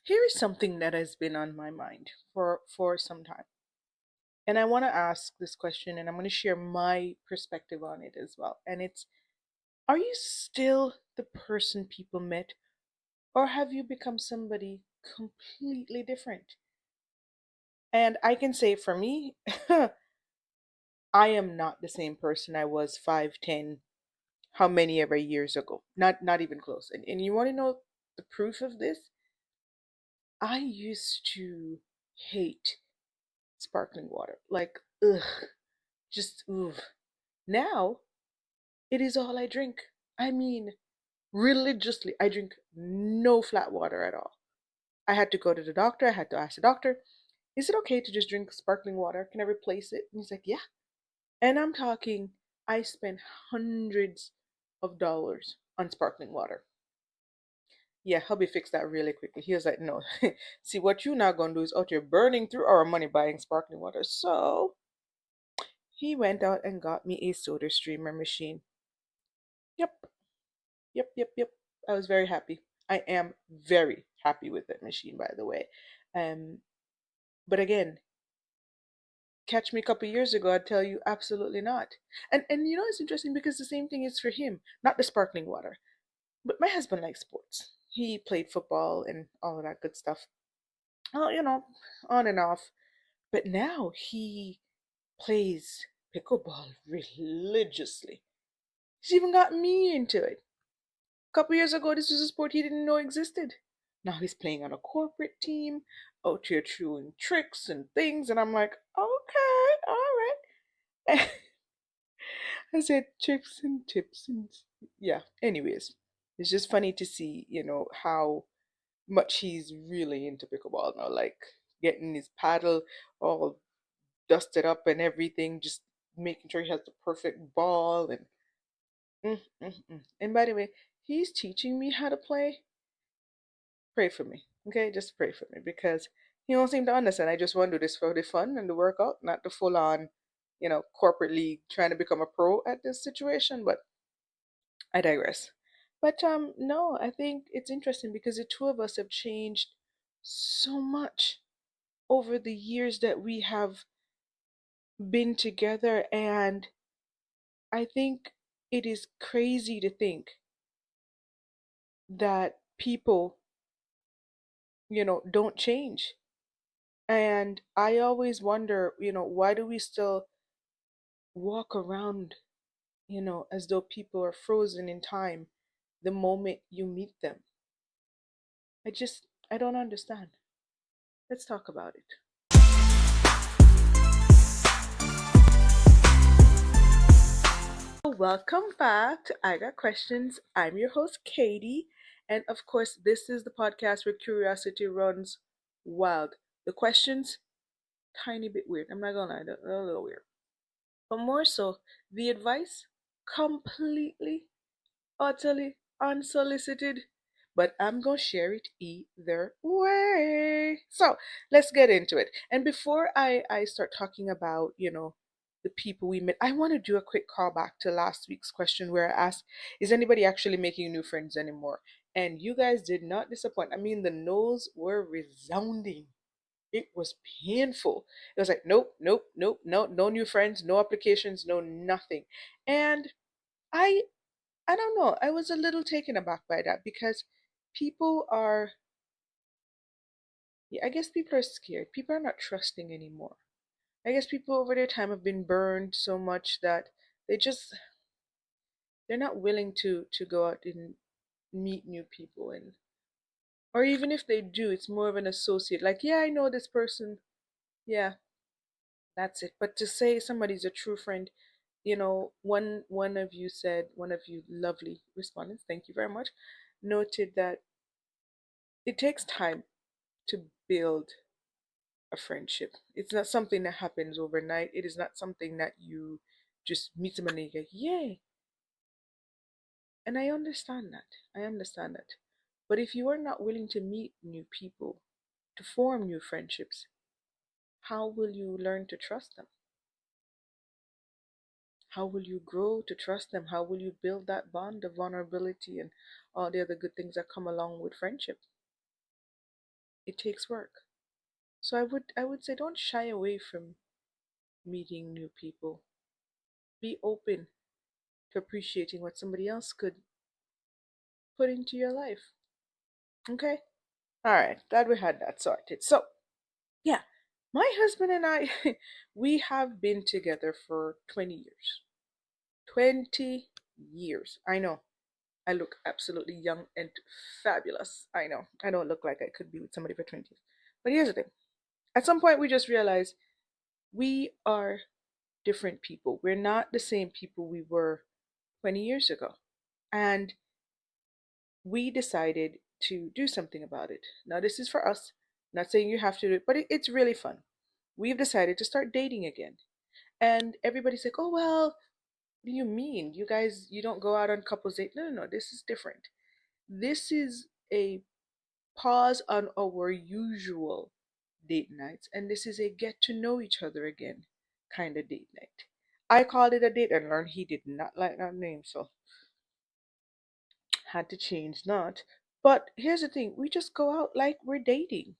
Here is something that has been on my mind for some time. And I want to ask this question and I'm going to share my perspective on it as well. And it's, are you still the person people met, or have you become somebody completely different? And I can say for me, I am not the same person I was 5, 10, how many ever years ago. Not even close. And you want to know the proof of this? I used to hate sparkling water. Like, ugh, just ugh. Now it is all I drink. I mean, religiously, I drink no flat water at all. I had to go to the doctor. I had to ask the doctor, is it okay to just drink sparkling water? Can I replace it? And he's like, yeah. And I'm talking, I spent hundreds of dollars on sparkling water. Yeah, hubby fixed that really quickly. He was like, no, see, what you now gonna do is out here burning through our money buying sparkling water. So he went out and got me a soda streamer machine. Yep, yep. I was very happy. I am very happy with that machine, by the way. Um, but again, catch me a couple years ago, I'd tell you absolutely not. And it's interesting because the same thing is for him, not the sparkling water. But my husband likes sports. He played football and all of that good stuff. Oh, on and off. But now he plays pickleball religiously. He's even got me into it. A couple years ago, this was a sport he didn't know existed. Now he's playing on a corporate team, out here doing tricks and things, and I'm like, okay, all right. I said tricks and tips and yeah. Anyways, it's just funny to see, how much he's really into pickleball now. Like getting his paddle all dusted up and everything, just making sure he has the perfect ball and And by the way, he's teaching me how to play. Pray for me, okay? Just pray for me because he don't seem to understand. I just want to do this for the fun and the workout, not the full on, corporate league trying to become a pro at this situation. But I digress. But no, I think it's interesting because the two of us have changed so much over the years that we have been together, and I think it is crazy to think that people, don't change. And I always wonder, why do we still walk around, as though people are frozen in time the moment you meet them? I don't understand. Let's talk about it. Welcome back to I Got Questions. I'm your host, Kadie. And of course, this is the podcast where curiosity runs wild. The questions, tiny bit weird. I'm not gonna lie, they're a little weird. But more so, the advice, completely, utterly unsolicited. But I'm gonna share it either way. So let's get into it. And before I start talking about, the people we met, I want to do a quick callback to last week's question where I asked, is anybody actually making new friends anymore? And you guys did not disappoint. I mean, the no's were resounding. It was painful. It was like, nope, no new friends, no applications, no nothing. And I I don't know. I was a little taken aback by that because people are, yeah, I guess people are scared. People are not trusting anymore. I guess people over their time have been burned so much that they just they're not willing to go out and meet new people, and or even if they do, it's more of an associate. Like, yeah, I know this person. Yeah, that's it. But to say somebody's a true friend, one of you said, one of you lovely respondents, thank you very much, noted that it takes time to build a friendship. It's not something that happens overnight. It is not something that you just meet somebody and you go, yay. And I understand that. I understand that. But if you are not willing to meet new people, to form new friendships, how will you learn to trust them? How will you grow to trust them? How will you build that bond of vulnerability and all the other good things that come along with friendship? It takes work. So I would say don't shy away from meeting new people. Be open to appreciating what somebody else could put into your life. Okay? All right, glad we had that sorted. So, yeah, my husband and I, we have been together for 20 years. 20 years. I know. I look absolutely young and fabulous. I know. I don't look like I could be with somebody for 20 years. But here's the thing. At some point, we just realized we are different people. We're not the same people we were 20 years ago. And we decided to do something about it. Now, this is for us. I'm not saying you have to do it, but it's really fun. We've decided to start dating again. And everybody's like, oh, well, what do you mean? You guys, you don't go out on couples date. No, no, no, this is different. This is a pause on our usual date nights, and this is a get to know each other again kind of date night. I called it a date and learned he did not like that name, so had to change that. But here's the thing, we just go out like we're dating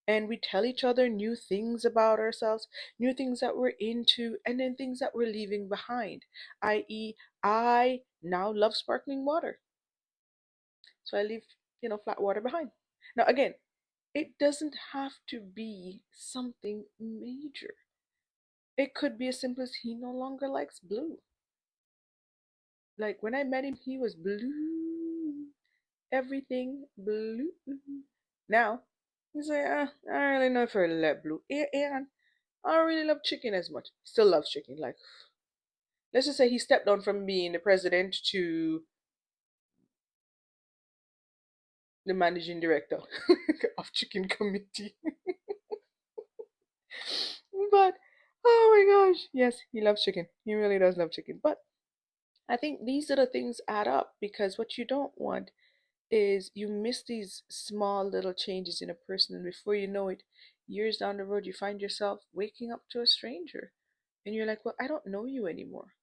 and we tell each other new things about ourselves, new things that we're into, and then things that we're leaving behind. I.e., I now love sparkling water, so I leave, flat water behind. Now, again, it doesn't have to be something major. It could be as simple as he no longer likes blue. Like when I met him, he was blue, everything blue. Now, he's like, I don't really know if I love blue. And I don't really love chicken as much. Still loves chicken. Like, let's just say he stepped down from being the president to the managing director of chicken committee. But oh my gosh, yes, he loves chicken. He really does love chicken. But I think these little things add up because what you don't want is you miss these small little changes in a person, and before you know it, years down the road, you find yourself waking up to a stranger. And you're like, well, I don't know you anymore.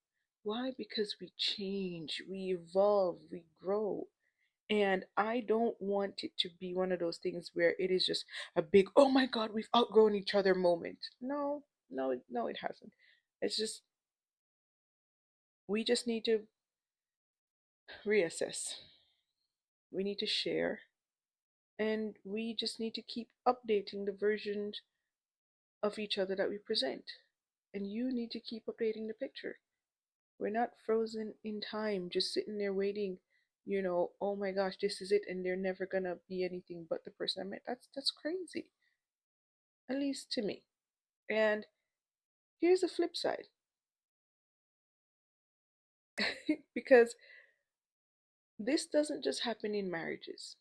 Why? Because we change, we evolve, we grow. And I don't want it to be one of those things where it is just a big, oh my God, we've outgrown each other moment. No, no, no, it hasn't. It's just, we just need to reassess. We need to share. And we just need to keep updating the versions of each other that we present. And you need to keep updating the picture. We're not frozen in time, just sitting there waiting, oh my gosh, this is it, and they're never gonna be anything but the person I met. That's crazy. At least to me. And here's the flip side. Because this doesn't just happen in marriages.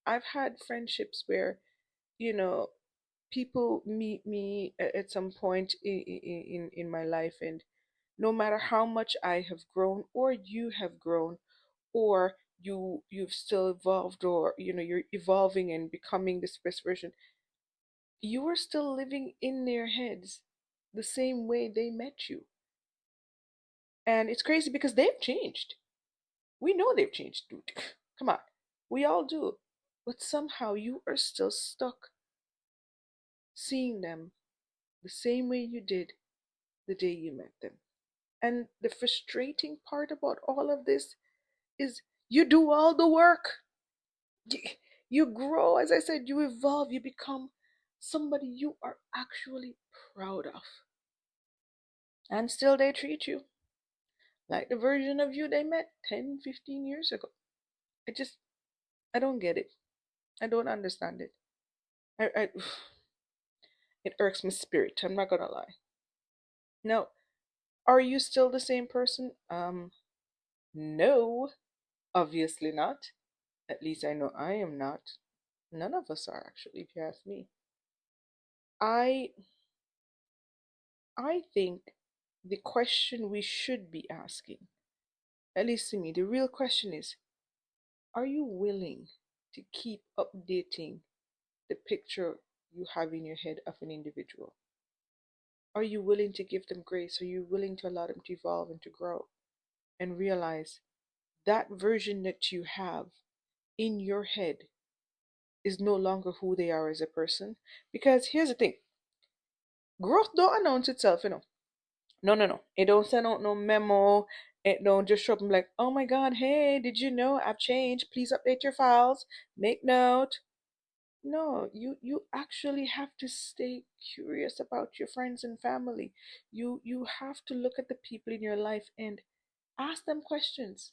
I've had friendships where, you know, people meet me at some point in my life, and no matter how much I have grown or you have grown, or you've still evolved, or you're evolving and becoming this best version, you are still living in their heads the same way they met you. And it's crazy because they've changed. We know they've changed, dude. Come on. We all do. But somehow you are still stuck seeing them the same way you did the day you met them. And the frustrating part about all of this is you do all the work. You grow, as I said, you evolve, you become somebody you are actually proud of. And still they treat you like the version of you they met 10, 15 years ago. I just, I don't get it. I don't understand it. I it irks my spirit. I'm not gonna lie. Now, are you still the same person? No, obviously not. At least I know I am not. None of us are actually, if you ask me. I I think the question we should be asking, at least to me, the real question is, are you willing to keep updating the picture you have in your head of an individual? Are you willing to give them grace? Are you willing to allow them to evolve and to grow and realize that version that you have in your head is no longer who they are as a person. Because here's the thing, growth don't announce itself, you know. No, no, no. It don't send out no memo. It don't just show up and be like, oh my God, hey, did you know I've changed? Please update your files. Make note. No, you actually have to stay curious about your friends and family. You have to look at the people in your life and ask them questions.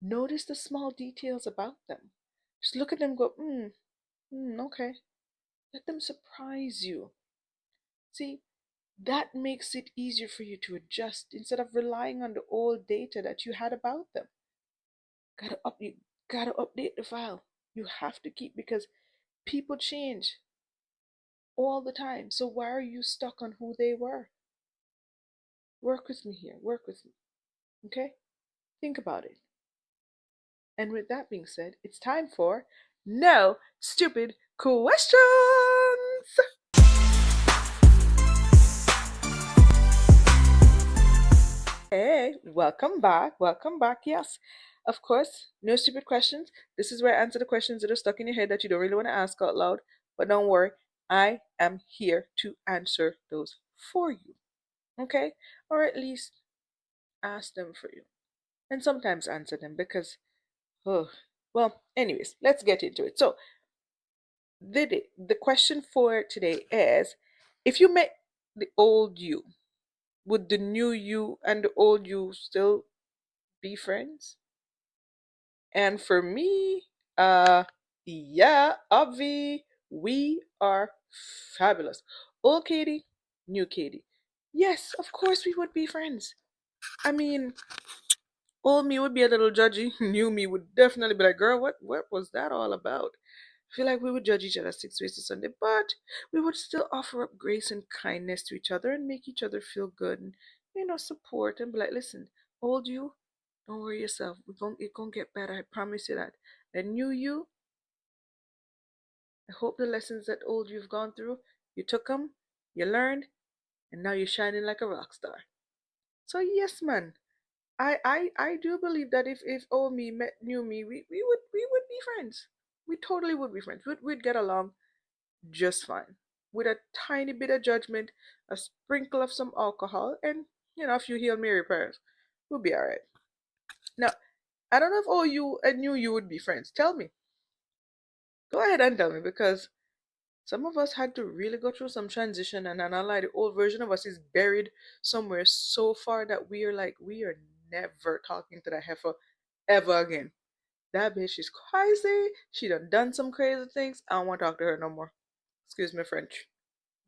Notice the small details about them. Just look at them, go, okay. Let them surprise you. See, that makes it easier for you to adjust instead of relying on the old data that you had about them. You gotta update the file. You have to keep, because people change all the time. So why are you stuck on who they were? Work with me here. Work with me. Okay? Think about it. And with that being said, it's time for No Stupid Questions. Hey, welcome back. Welcome back. Yes, of course, no stupid questions. This is where I answer the questions that are stuck in your head that you don't really want to ask out loud. But don't worry, I am here to answer those for you. Okay? Or at least ask them for you. And sometimes answer them because, oh, well, anyways, let's get into it. So, the question for today is, if you met the old you, would the new you and the old you still be friends? And for me, yeah, obvi, we are fabulous. Old Katie, new Katie. Yes, of course we would be friends. I mean, old me would be a little judgy. New me would definitely be like, girl, what was that all about? I feel like we would judge each other 6 ways to Sunday, but we would still offer up grace and kindness to each other and make each other feel good and, support and be like, listen, old you, don't worry yourself. It gonna get better. I promise you that. And new you, I hope the lessons that old you've gone through, you took them, you learned, and now you're shining like a rock star. So yes, man, I do believe that if old me met new me, we would be friends. We totally would be friends. We'd get along just fine. With a tiny bit of judgment, a sprinkle of some alcohol, and a few Hail Mary prayers. We'll be alright. Now, I don't know if all you and you would be friends. Tell me. Go ahead and tell me, because some of us had to really go through some transition, and I lie, the old version of us is buried somewhere so far that we are never talking to that heifer ever again. That bitch is crazy. She done some crazy things. I don't want to talk to her no more. Excuse me, French.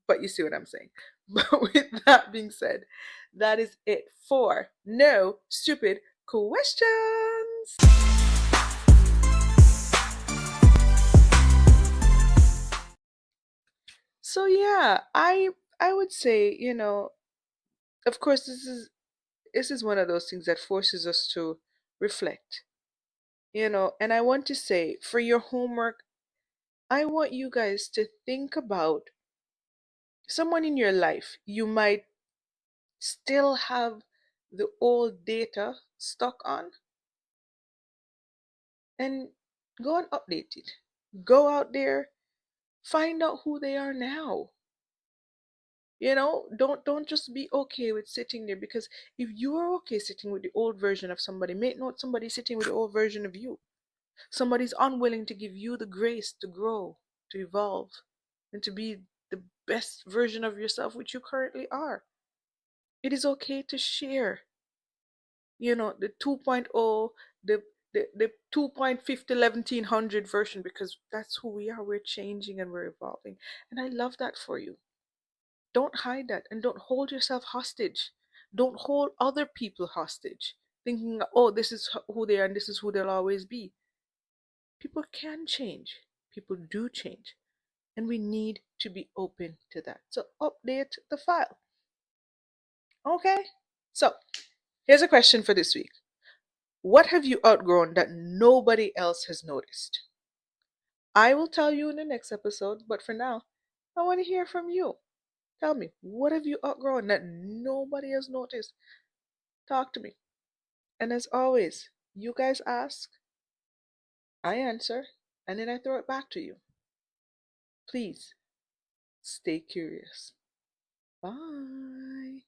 But you see what I'm saying. But with that being said, that is it for No Stupid Questions. So yeah, I would say, of course this is one of those things that forces us to reflect. And I want to say, for your homework, I want you guys to think about someone in your life you might still have the old data stuck on, and go and update it. Go out there, find out who they are now. Don't just be okay with sitting there, because if you are okay sitting with the old version of somebody, make note somebody's sitting with the old version of you. Somebody's unwilling to give you the grace to grow, to evolve, and to be the best version of yourself which you currently are. It is okay to share, the 2.0, the 2.50 1700 version, because that's who we are. We're changing and we're evolving. And I love that for you. Don't hide that, and don't hold yourself hostage. Don't hold other people hostage, thinking, oh, this is who they are and this is who they'll always be. People can change, people do change, and we need to be open to that. So update the file. Okay? So here's a question for this week. What have you outgrown that nobody else has noticed? I will tell you in the next episode, but for now, I want to hear from you. Tell me, what have you outgrown that nobody has noticed? Talk to me. And as always, you guys ask, I answer, and then I throw it back to you. Please stay curious. Bye.